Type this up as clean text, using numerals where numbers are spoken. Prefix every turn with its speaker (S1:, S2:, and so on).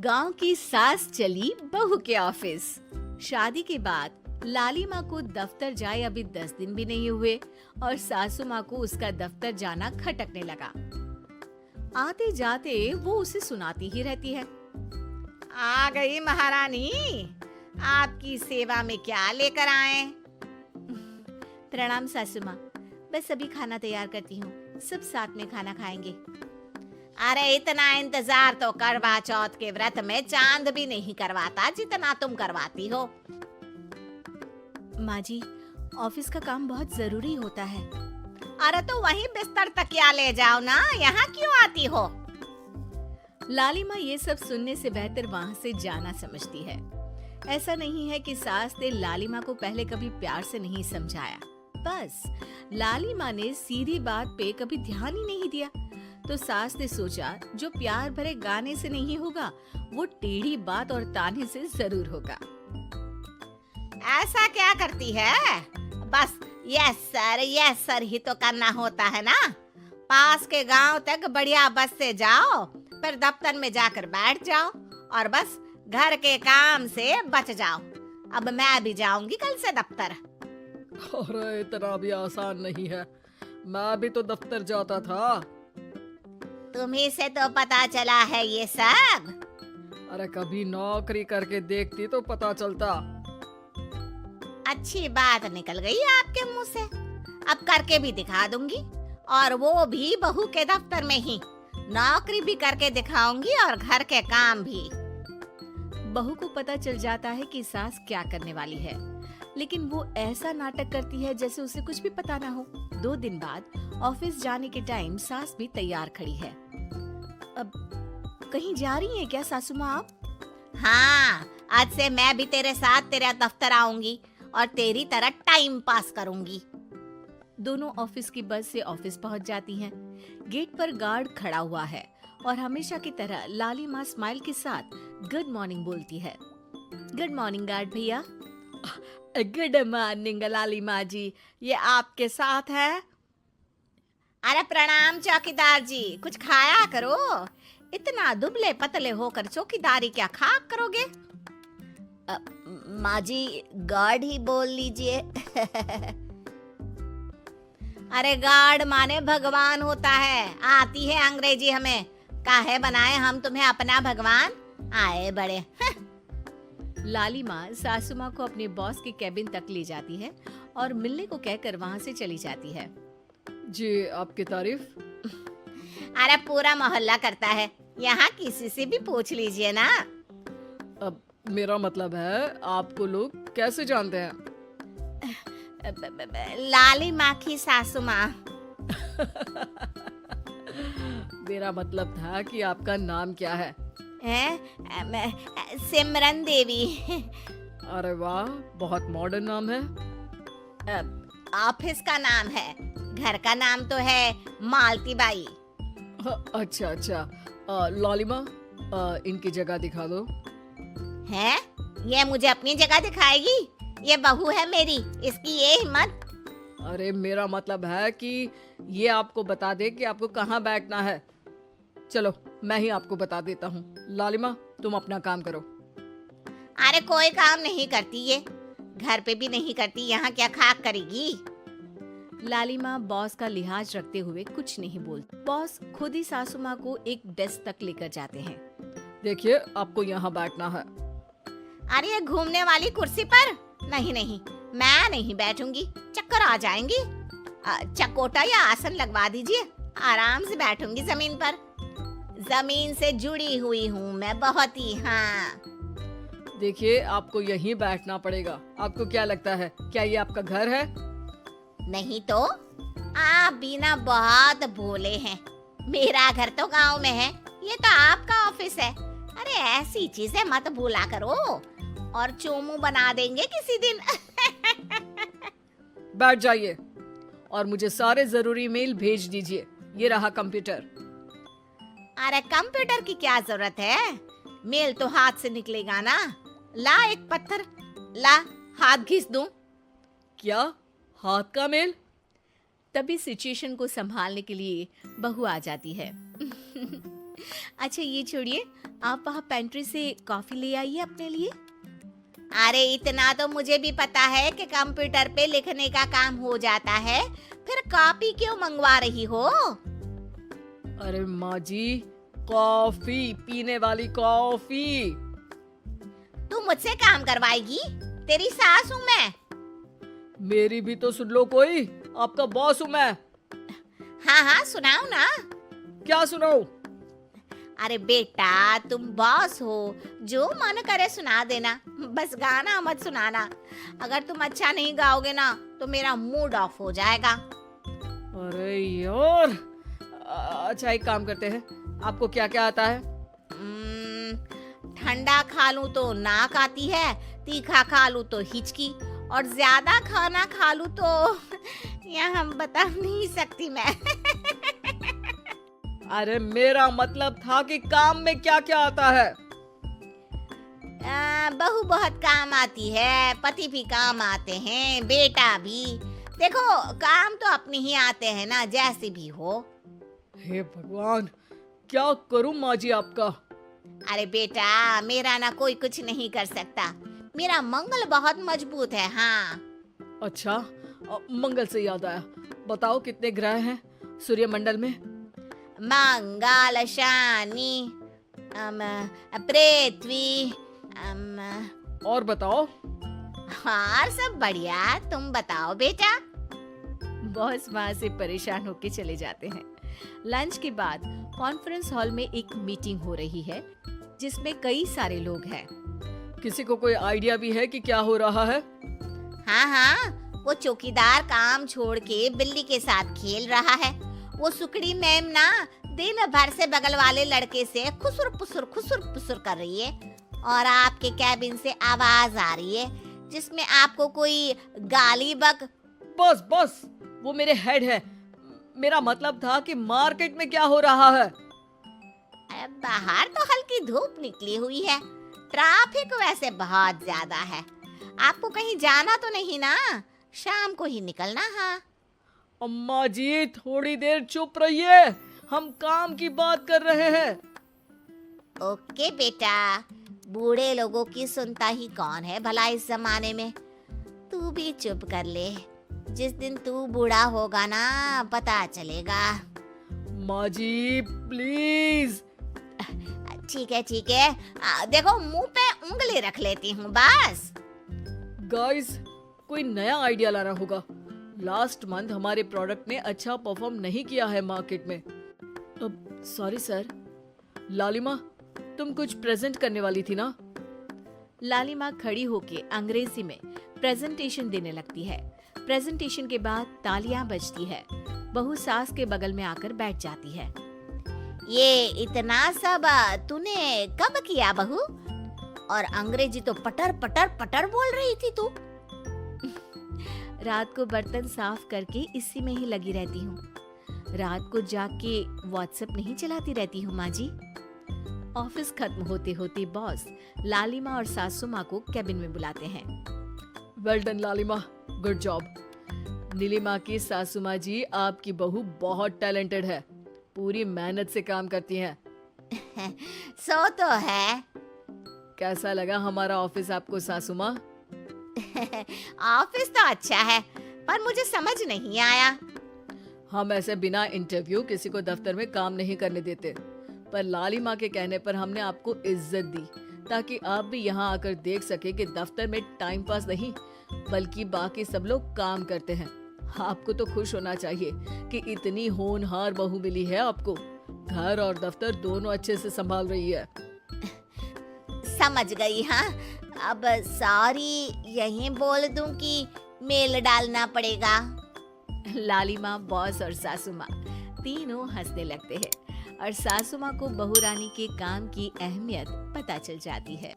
S1: गांव की सास चली बहू के ऑफिस। शादी के बाद लाली माँ को दफ्तर जाए अभी 10 दिन भी नहीं हुए और सासू माँ को उसका दफ्तर जाना खटकने लगा। आते जाते वो उसे सुनाती ही रहती है।
S2: आ गई महारानी, आपकी सेवा में क्या लेकर आए?
S1: प्रणाम सासू माँ, बस अभी खाना तैयार करती हूँ, सब साथ में खाना खाएंगे।
S2: अरे इतना इंतजार तो करवा चौथ के व्रत में चांद भी नहीं करवाता जितना तुम करवाती हो।
S1: माँ जी, ऑफिस का काम बहुत जरूरी होता है।
S2: अरे तो वहीं बिस्तर तकिया ले जाओ ना, यहाँ क्यों आती हो?
S1: लाली माँ ये सब सुनने से बेहतर वहाँ से जाना समझती है। ऐसा नहीं है कि सास ने लाली माँ को पहले कभी प्यार से नहीं समझाया, बस लाली माँ ने सीधी बात पे कभी ध्यान ही नहीं दिया। तो सास ने सोचा जो प्यार भरे गाने से नहीं होगा वो टेढ़ी बात और ताने से जरूर होगा।
S2: ऐसा क्या करती है? बस यस सर ही तो करना होता है ना। पास के गांव तक बढ़िया बस से जाओ, फिर दफ्तर में जाकर बैठ जाओ और बस घर के काम से बच जाओ। अब मैं भी जाऊंगी कल से दफ्तर।
S3: अरे इतना भी आसान नहीं है, मैं भी तो दफ्तर जाता था।
S2: तुम्ही से तो पता चला है ये सब।
S3: अरे कभी नौकरी करके देखती तो पता चलता।
S2: अच्छी बात निकल गई आपके मुंह से। अब करके भी दिखा दूंगी, और वो भी बहू के दफ्तर में ही। नौकरी भी करके दिखाऊंगी और घर के काम भी।
S1: बहू को पता चल जाता है कि सास क्या करने वाली है, लेकिन वो ऐसा नाटक करती है जैसे उसे कुछ भी पता ना हो। 2 दिन बाद ऑफिस जाने के टाइम सास भी तैयार खड़ी है। अब कहीं जा रही है क्या सासू माँ आप?
S2: हाँ, आज से मैं भी तेरे साथ तेरे दफ्तर आऊंगी और तेरी तरह टाइम पास करूंगी।
S1: दोनों ऑफिस की बस से ऑफिस पहुंच जाती हैं। गेट पर गार्ड खड़ा हुआ है और हमेशा की तरह लाली माँ स्माइल के साथ गुड मॉर्निंग बोलती है। गुड मॉर्निंग गार्ड भैया।
S2: गुड मॉर्निंग लाली माँ जी, ये आपके साथ है? अरे प्रणाम चौकीदार जी, कुछ खाया करो। इतना दुबले पतले होकर चौकीदारी क्या खा करोगे? माँ जी, गार्ड ही बोल लीजिए। अरे गार्ड माने भगवान होता है, आती है अंग्रेजी हमें। काहे बनाए हम तुम्हें अपना भगवान? आए बड़े।
S1: लाली माँ सासू माँ को अपने बॉस के केबिन तक ले जाती है और मिलने को कहकर वहाँ से चली जाती है।
S3: जी, आपकी तारीफ।
S2: अरे पूरा मोहल्ला करता है, यहाँ किसी से भी पूछ लीजिए ना।
S3: अब मेरा मतलब है आपको लोग कैसे जानते हैं?
S2: लाली माँ की सासू माँ।
S3: मेरा मतलब था कि आपका नाम क्या है?
S2: सिमरन देवी।
S3: अरे वाह, बहुत मॉडर्न नाम है।
S2: ऑफिस का नाम है, घर का नाम तो है मालती बाई।
S3: अच्छा, लालिमा, इनकी जगह दिखा दो।
S2: है? ये मुझे अपनी जगह दिखाएगी? ये बहू है मेरी, इसकी ये हिम्मत।
S3: अरे मेरा मतलब है कि ये आपको बता दे कि आपको कहाँ बैठना है। चलो मैं ही आपको बता देता हूँ। लालिमा, तुम अपना काम करो।
S2: अरे कोई काम नहीं करती ये, घर पे भी नहीं करती, यहाँ क्या खाक करेगी?
S1: लाली माँ बॉस का लिहाज रखते हुए कुछ नहीं बोलती। बॉस खुद ही सासू माँ को एक डेस्क तक लेकर जाते हैं।
S3: देखिए, आपको यहाँ बैठना है।
S2: अरे ये घूमने वाली कुर्सी पर? नहीं, मैं नहीं बैठूंगी, चक्कर आ जाएंगी। चकोटा या आसन लगवा दीजिए, आराम से बैठूंगी जमीन पर। जमीन से जुड़ी हुई हूँ मैं बहुत ही। हाँ
S3: देखिए, आपको यहीं बैठना पड़ेगा। आपको क्या लगता है, क्या ये आपका घर है?
S2: नहीं तो आप भी ना बहुत भोले हैं। मेरा घर तो गांव में है, ये तो आपका ऑफिस है। अरे ऐसी चीजें मत भूला करो, और चोमू बना देंगे किसी दिन।
S3: बैठ जाइए और मुझे सारे जरूरी मेल भेज दीजिए। ये रहा कंप्यूटर।
S2: अरे कंप्यूटर की क्या जरूरत है, मेल तो हाथ से निकलेगा ना। ला एक पत्थर, ला हाथ घिस दूं।
S3: क्या हाथ का मेल?
S1: तभी सिचुएशन को संभालने के लिए बहू आ जाती है। अच्छा ये छोड़िए, आप वहाँ पेंट्री से कॉफी ले आइए अपने लिए।
S2: अरे इतना तो मुझे भी पता है कि कंप्यूटर पे लिखने का काम हो जाता है, फिर कॉपी क्यों मंगवा रही हो?
S3: अरे माँ जी, कॉफी, पीने वाली कॉफी।
S2: तू मुझसे काम करवाएगी? तेरी सास हूँ मैं।
S3: मेरी भी तो सुन लो कोई, आपका बॉस हूँ मैं।
S2: हाँ हाँ सुनाओ ना।
S3: क्या सुनाऊं?
S2: अरे बेटा तुम बॉस हो, जो मन करे सुना देना, बस गाना मत सुनाना। अगर तुम अच्छा नहीं गाओगे ना तो मेरा मूड ऑफ हो जाएगा।
S3: अरे यार, अच्छा एक काम करते हैं, आपको क्या क्या आता है?
S2: ठंडा खा लूं तो नाक आती है, तीखा खा लूं तो हिचकी, और ज्यादा खाना खा लूं तो यहाँ बता नहीं सकती मैं।
S3: अरे मेरा मतलब था कि काम में क्या क्या आता है?
S2: बहू बहुत काम आती है, पति भी काम आते हैं, बेटा भी। देखो काम तो अपने ही आते हैं ना, जैसे भी हो।
S3: हे भगवान, क्या करूं माँ जी आपका?
S2: अरे बेटा मेरा ना कोई कुछ नहीं कर सकता, मेरा मंगल बहुत मजबूत है। हाँ
S3: अच्छा, मंगल से याद आया, बताओ कितने ग्रह हैं सूर्यमंडल में?
S2: मंगल, शनि, पृथ्वी,
S3: और बताओ।
S2: और सब बढ़िया, तुम बताओ बेटा।
S1: बॉस वहाँ से परेशान होके चले जाते हैं। लंच के बाद कॉन्फ्रेंस हॉल में एक मीटिंग हो रही है जिसमें कई सारे लोग हैं।
S3: किसी को कोई आइडिया भी है कि क्या हो रहा है?
S2: हाँ हाँ, वो चौकीदार काम छोड़ के बिल्ली के साथ खेल रहा है। वो सुकड़ी मैम ना दिन भर से बगल वाले लड़के से खुसुर पुसुर कर रही है, और आपके कैबिन से आवाज आ रही है जिसमें आपको कोई गाली बक।
S3: बस बस, वो मेरे हेड है। मेरा मतलब था कि मार्केट में क्या हो रहा है?
S2: अरे बाहर तो हल्की धूप निकली हुई है, ट्रैफिक वैसे बहुत ज्यादा है। आपको कहीं जाना तो नहीं ना? शाम को ही निकलना। हाँ
S3: अम्मा जी थोड़ी देर चुप रहिए, हम काम की बात कर रहे हैं।
S2: ओके बेटा, बूढ़े लोगों की सुनता ही कौन है भला इस जमाने में। तू भी चुप कर ले, जिस दिन तू बूढ़ा होगा ना पता चलेगा।
S3: माँ जी प्लीज।
S2: ठीक है, देखो मुंह पे उंगली रख लेती हूँ बस।
S3: गाइस, कोई नया आइडिया लाना होगा। लास्ट मंथ हमारे प्रोडक्ट ने अच्छा परफॉर्म नहीं किया है मार्केट में। अब सॉरी सर। लालिमा, तुम कुछ प्रेजेंट करने वाली थी ना?
S1: लालिमा खड़ी होके अंग्रेजी में प्रेजेंटेशन देने लगती है। प्रेजेंटेशन के बाद तालियां बजती है। बहू सास के बगल में आकर बैठ जाती है।
S2: ये इतना सब तूने कब किया बहू? और अंग्रेजी तो पटर पटर पटर बोल रही थी तू।
S1: रात को बर्तन साफ करके इसी में ही लगी रहती हूँ। रात को जाग के व्हाट्सएप नहीं चलाती रहती हूँ माँ जी। ऑफिस खत्म होते होते बॉस लालिमा और सासू माँ को कैबिन में बुलाते हैं।
S3: वेल डन लालिमा, गुड जॉब। नीलिमा की सासू माँ जी, आपकी बहू बहुत टैलेंटेड है, पूरी मेहनत से काम करती हैं।
S2: सो तो है।
S3: कैसा लगा हमारा ऑफिस आपको सासू माँ?
S2: ऑफिस तो अच्छा है, पर मुझे समझ नहीं आया।
S3: हम ऐसे बिना इंटरव्यू किसी को दफ्तर में काम नहीं करने देते, पर लालिमा के कहने पर हमने आपको इज्जत दी ताकि आप भी यहाँ आकर देख सके कि दफ्तर में टाइम पास नहीं बल्कि बाकी सब लोग काम करते हैं। आपको तो खुश होना चाहिए कि इतनी होनहार बहू मिली है आपको। घर और दफ्तर दोनों अच्छे से संभाल रही है।
S2: समझ गई। हाँ अब सॉरी यहीं बोल दूं कि मेल डालना पड़ेगा?
S1: लालिमा, बॉस और सासू माँ तीनों हंसने लगते हैं और सासू माँ को बहू रानी के काम की अहमियत पता चल जाती है।